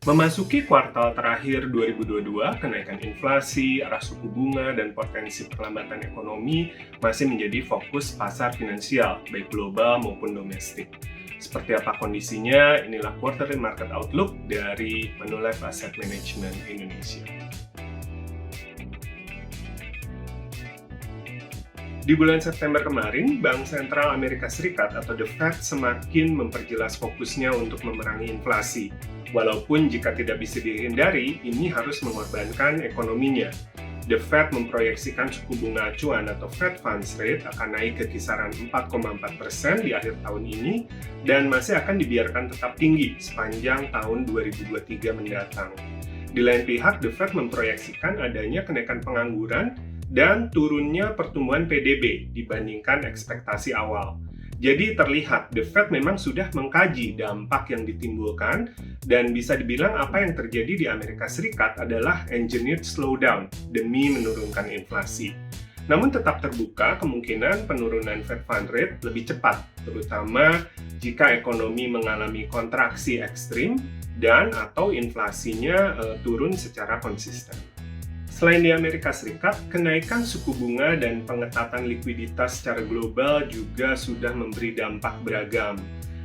Memasuki kuartal terakhir 2022, kenaikan inflasi, arah suku bunga, dan potensi perlambatan ekonomi masih menjadi fokus pasar finansial, baik global maupun domestik. Seperti apa kondisinya? Inilah Quarterly Market Outlook dari Manulife Asset Management Indonesia. Di bulan September kemarin, Bank Sentral Amerika Serikat atau The Fed semakin memperjelas fokusnya untuk memerangi inflasi. Walaupun jika tidak bisa dihindari, ini harus mengorbankan ekonominya. The Fed memproyeksikan suku bunga acuan atau Fed Funds Rate akan naik ke kisaran 4,4% di akhir tahun ini dan masih akan dibiarkan tetap tinggi sepanjang tahun 2023 mendatang. Di lain pihak, The Fed memproyeksikan adanya kenaikan pengangguran dan turunnya pertumbuhan PDB dibandingkan ekspektasi awal. Jadi terlihat The Fed memang sudah mengkaji dampak yang ditimbulkan dan bisa dibilang apa yang terjadi di Amerika Serikat adalah engineered slowdown demi menurunkan inflasi. Namun tetap terbuka kemungkinan penurunan Fed Fund Rate lebih cepat, terutama jika ekonomi mengalami kontraksi ekstrim dan atau inflasinya turun secara konsisten. Selain di Amerika Serikat, kenaikan suku bunga dan pengetatan likuiditas secara global juga sudah memberi dampak beragam.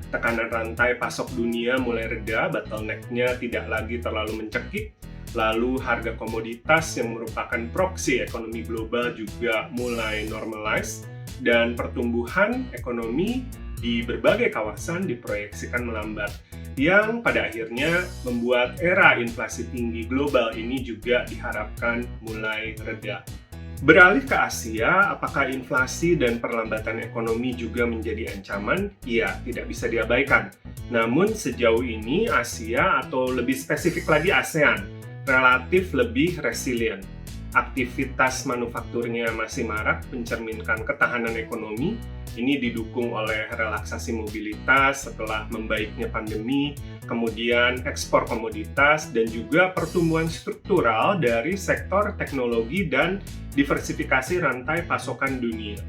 Tekanan rantai pasok dunia mulai reda, bottleneck-nya tidak lagi terlalu mencekik, lalu harga komoditas yang merupakan proksi ekonomi global juga mulai normalize, dan pertumbuhan ekonomi di berbagai kawasan diproyeksikan melambat, yang pada akhirnya membuat era inflasi tinggi global ini juga diharapkan mulai reda. Beralih ke Asia, apakah inflasi dan perlambatan ekonomi juga menjadi ancaman? Ya, tidak bisa diabaikan. Namun sejauh ini Asia, atau lebih spesifik lagi ASEAN, relatif lebih resilient. Aktivitas manufakturnya masih marak, mencerminkan ketahanan ekonomi. Ini didukung oleh relaksasi mobilitas setelah membaiknya pandemi, kemudian ekspor komoditas, dan juga pertumbuhan struktural dari sektor teknologi dan diversifikasi rantai pasokan dunia.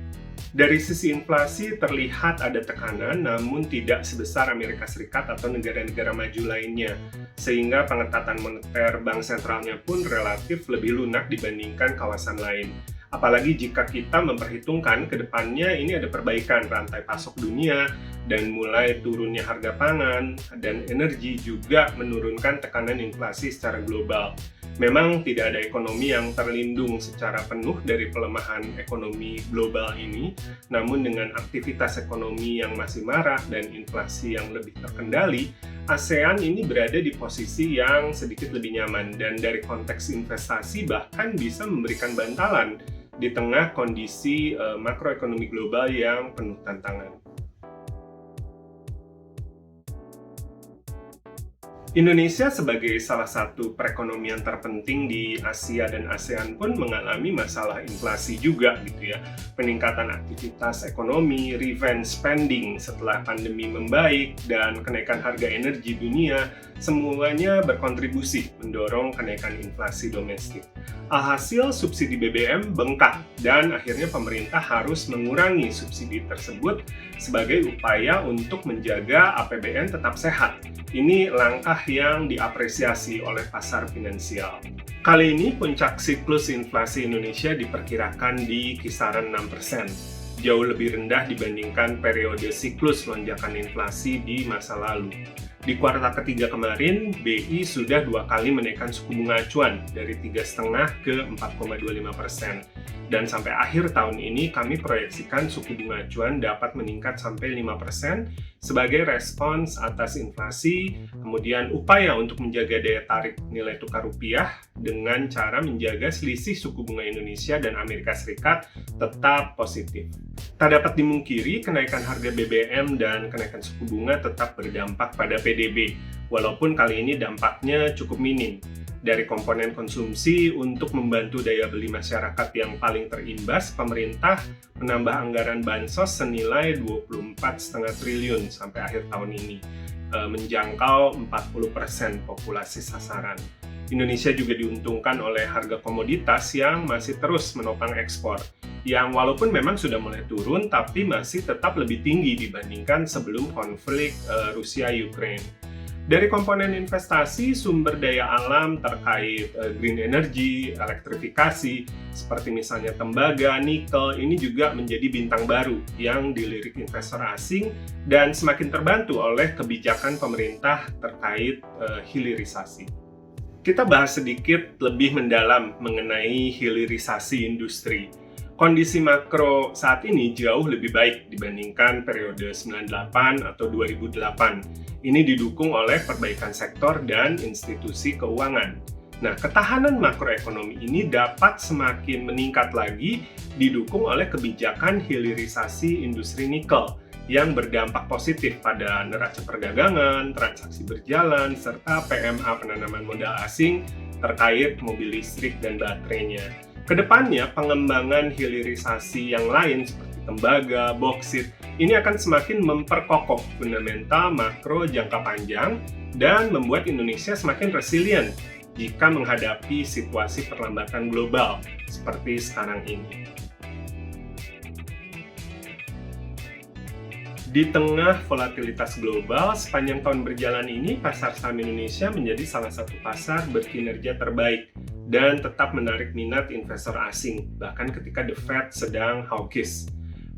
Dari sisi inflasi terlihat ada tekanan, namun tidak sebesar Amerika Serikat atau negara-negara maju lainnya, sehingga pengetatan moneter bank sentralnya pun relatif lebih lunak dibandingkan kawasan lain. Apalagi jika kita memperhitungkan ke depannya ini ada perbaikan rantai pasok dunia dan mulai turunnya harga pangan dan energi juga menurunkan tekanan inflasi secara global. Memang tidak ada ekonomi yang terlindung secara penuh dari pelemahan ekonomi global ini, namun dengan aktivitas ekonomi yang masih marak dan inflasi yang lebih terkendali, ASEAN ini berada di posisi yang sedikit lebih nyaman dan dari konteks investasi bahkan bisa memberikan bantalan di tengah kondisi makroekonomi global yang penuh tantangan. Indonesia sebagai salah satu perekonomian terpenting di Asia dan ASEAN pun mengalami masalah inflasi juga gitu ya. Peningkatan aktivitas ekonomi, revenge spending setelah pandemi membaik, dan kenaikan harga energi dunia semuanya berkontribusi mendorong kenaikan inflasi domestik. Alhasil subsidi BBM bengkak dan akhirnya pemerintah harus mengurangi subsidi tersebut sebagai upaya untuk menjaga APBN tetap sehat. Ini langkah yang diapresiasi oleh pasar finansial. Kali ini puncak siklus inflasi Indonesia diperkirakan di kisaran 6%, jauh lebih rendah dibandingkan periode siklus lonjakan inflasi di masa lalu. Di kuartal ketiga kemarin, BI sudah 2 kali menaikkan suku bunga acuan dari 3,5% ke 4,25%. Dan sampai akhir tahun ini kami proyeksikan suku bunga acuan dapat meningkat sampai 5% sebagai respons atas inflasi, kemudian upaya untuk menjaga daya tarik nilai tukar rupiah dengan cara menjaga selisih suku bunga Indonesia dan Amerika Serikat tetap positif. Tak dapat dimungkiri, kenaikan harga BBM dan kenaikan suku bunga tetap berdampak pada PDB, walaupun kali ini dampaknya cukup minim. Dari komponen konsumsi untuk membantu daya beli masyarakat yang paling terimbas, pemerintah menambah anggaran bansos senilai 24,5 triliun sampai akhir tahun ini, menjangkau 40% populasi sasaran. Indonesia juga diuntungkan oleh harga komoditas yang masih terus menopang ekspor, yang walaupun memang sudah mulai turun, tapi masih tetap lebih tinggi dibandingkan sebelum konflik Rusia-Ukraine. Dari komponen investasi, sumber daya alam terkait green energy, elektrifikasi, seperti misalnya tembaga, nikel, ini juga menjadi bintang baru yang dilirik investor asing dan semakin terbantu oleh kebijakan pemerintah terkait hilirisasi. Kita bahas sedikit lebih mendalam mengenai hilirisasi industri. Kondisi makro saat ini jauh lebih baik dibandingkan periode 98 atau 2008. Ini didukung oleh perbaikan sektor dan institusi keuangan. Nah, ketahanan makroekonomi ini dapat semakin meningkat lagi didukung oleh kebijakan hilirisasi industri nikel yang berdampak positif pada neraca perdagangan, transaksi berjalan, serta PMA penanaman modal asing terkait mobil listrik dan baterainya. Kedepannya, pengembangan hilirisasi yang lain seperti tembaga, boksit, ini akan semakin memperkokoh fundamental makro jangka panjang dan membuat Indonesia semakin resilient jika menghadapi situasi perlambatan global seperti sekarang ini. Di tengah volatilitas global, sepanjang tahun berjalan ini, pasar saham Indonesia menjadi salah satu pasar berkinerja terbaik dan tetap menarik minat investor asing, bahkan ketika The Fed sedang hawkish.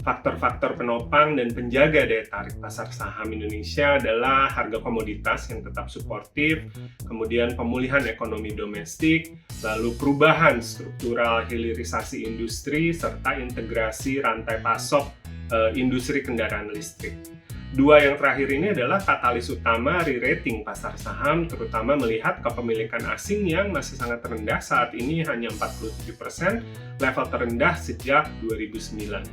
Faktor-faktor penopang dan penjaga daya tarik pasar saham Indonesia adalah harga komoditas yang tetap suportif, kemudian pemulihan ekonomi domestik, lalu perubahan struktural hilirisasi industri, serta integrasi rantai pasok industri kendaraan listrik. Dua yang terakhir ini adalah katalis utama re-rating pasar saham, terutama melihat kepemilikan asing yang masih sangat rendah saat ini, hanya 47%, level terendah sejak 2009.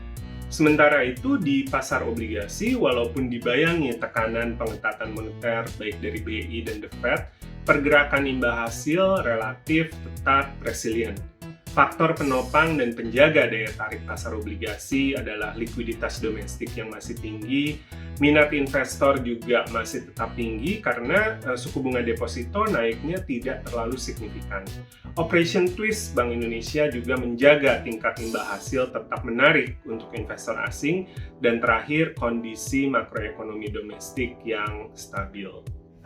Sementara itu di pasar obligasi, walaupun dibayangi tekanan pengetatan moneter baik dari BI dan The Fed, pergerakan imbal hasil relatif tetap resilient. Faktor penopang dan penjaga daya tarik pasar obligasi adalah likuiditas domestik yang masih tinggi, minat investor juga masih tetap tinggi karena suku bunga deposito naiknya tidak terlalu signifikan. Operation Twist Bank Indonesia juga menjaga tingkat imbal hasil tetap menarik untuk investor asing, dan terakhir kondisi makroekonomi domestik yang stabil.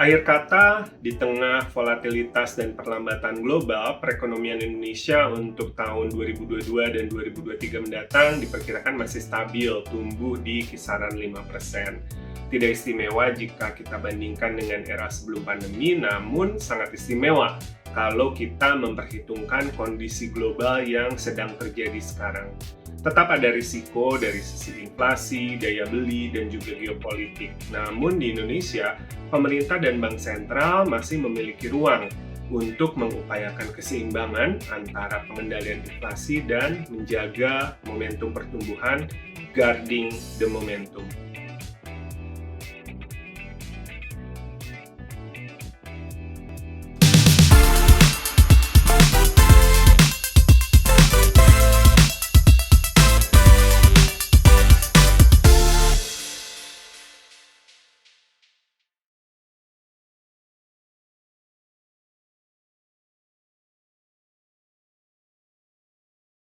Akhir kata, di tengah volatilitas dan perlambatan global, perekonomian Indonesia untuk tahun 2022 dan 2023 mendatang diperkirakan masih stabil, tumbuh di kisaran 5%. Tidak istimewa jika kita bandingkan dengan era sebelum pandemi, namun sangat istimewa kalau kita memperhitungkan kondisi global yang sedang terjadi sekarang. Tetap ada risiko dari sisi inflasi, daya beli, dan juga geopolitik. Namun di Indonesia, pemerintah dan bank sentral masih memiliki ruang untuk mengupayakan keseimbangan antara pengendalian inflasi dan menjaga momentum pertumbuhan, guarding the momentum.